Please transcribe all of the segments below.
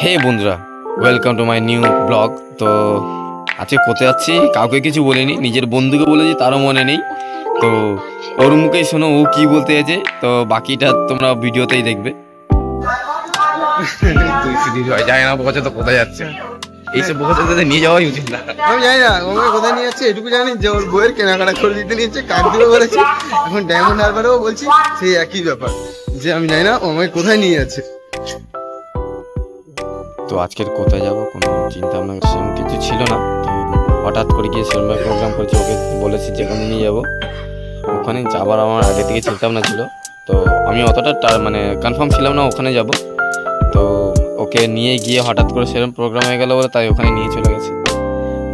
হে বন্ধুরা, welcome to my new blog. তো আজকে কোথায় যাচ্ছি কাউকে কিছু বলিনি, নিজের বন্ধুকে বলেছি তারও মনে নেই। তো ওর মুখেই শোনো ও কি বলতে আছে, তো বাকিটা তোমরা ভিডিওতেই দেখবে। জানি না বোঝা তো কোথায় যাচ্ছে, এইসব বোঝা নিয়ে যাওয়াই উচিত না। আমি জানি না ওকে কোথায় নিয়ে যাচ্ছে, এটুকু জানি যে ওর বইয়ের কেনাকাটা করে দিতে নিয়েছে, কার্ড দিবে বলেছি। এখন ডায়মন্ড হারবারেও বলছি সেই একই ব্যাপার, যে আমি জানি না ও আমাকে কোথায় নিয়ে যাচ্ছে। তো আজকের কোথায় যাব কোনো চিন্তা ভাবনা সেরকম কিছু ছিল না, তো হঠাৎ করে গিয়ে সেরকম প্রোগ্রাম করেছি, ওকে বলেছি যেখানে নিয়ে যাব ওখানে যাবার আমার আগে থেকে চিন্তা ভাবনা ছিল। তো আমি অতটা মানে কনফার্ম ছিলাম না ওখানে যাব, তো ওকে নিয়ে গিয়ে হঠাৎ করে সেরকম প্রোগ্রাম হয়ে গেল বলে তাই ওখানে নিয়ে চলে গেছি।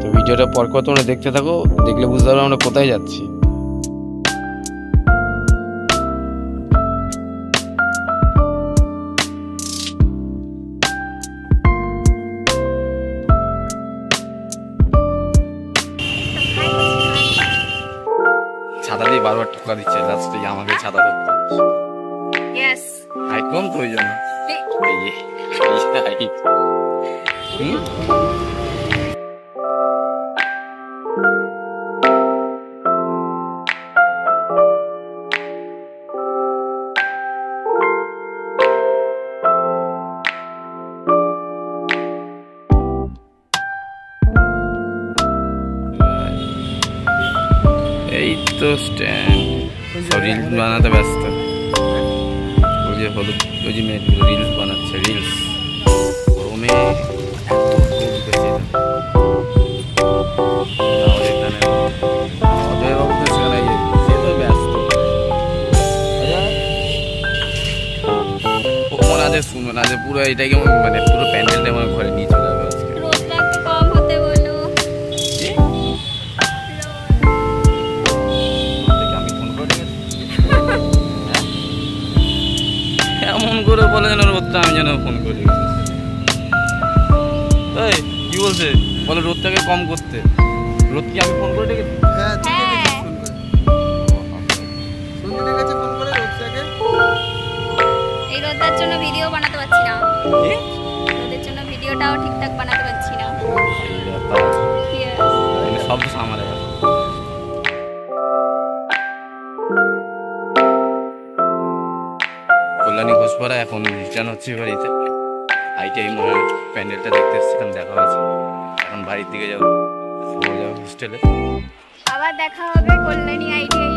তো ভিডিওটা পর তোমরা দেখতে থাকো, দেখলে বুঝতে পারবে আমরা কোথায় যাচ্ছি। ছাতা দিয়ে বারবার টোকা দিচ্ছে, লাস্টে আমাকে ছাতা ধরতে। Yes. হাইট কম তো ওই জন্য। এই তো স্ট্যান্ড, রিলস বানাতে ব্যস্ত। ওই যে হলুদ ওই যে মেয়েগুলো রিলস বানাচ্ছে, রিলস গরমে শুনবো না যে পুরো এটাকে মানে পুরো প্যান্ডেলটা আমার ঘরে নিয়ে চলে যাবে আজকে। রোদটা একটু কম হতে বলো। আমি ফোন করে এমন করে বলে যেন রোদটা আমি যেন ফোন করে এই কি বলছে, বলে রোদটাকে কম করতে। রোদ কি আমি ফোন করে ডেকেছি? হ্যাঁ তুই ফোন করে গেছে, ফোন করে রোদটাকে। এই রোদের জন্য ভিডিও বানাতে পারছি না, রোদের জন্য ভিডিওটাও ঠিকঠাক বানাতে পারছি না। Yes. সব আমার কল্যাণী ঘোষপাড়া এখন রিটার্ন হচ্ছে বাড়িতে। আইটিআই মোড়ের প্যান্ডেলটা দেখতে এসেছিলাম, দেখা হয়েছে। এখন বাড়ির দিকে যাবো হোস্টেলে। আবার দেখা হবে কল্যাণী আইটিআই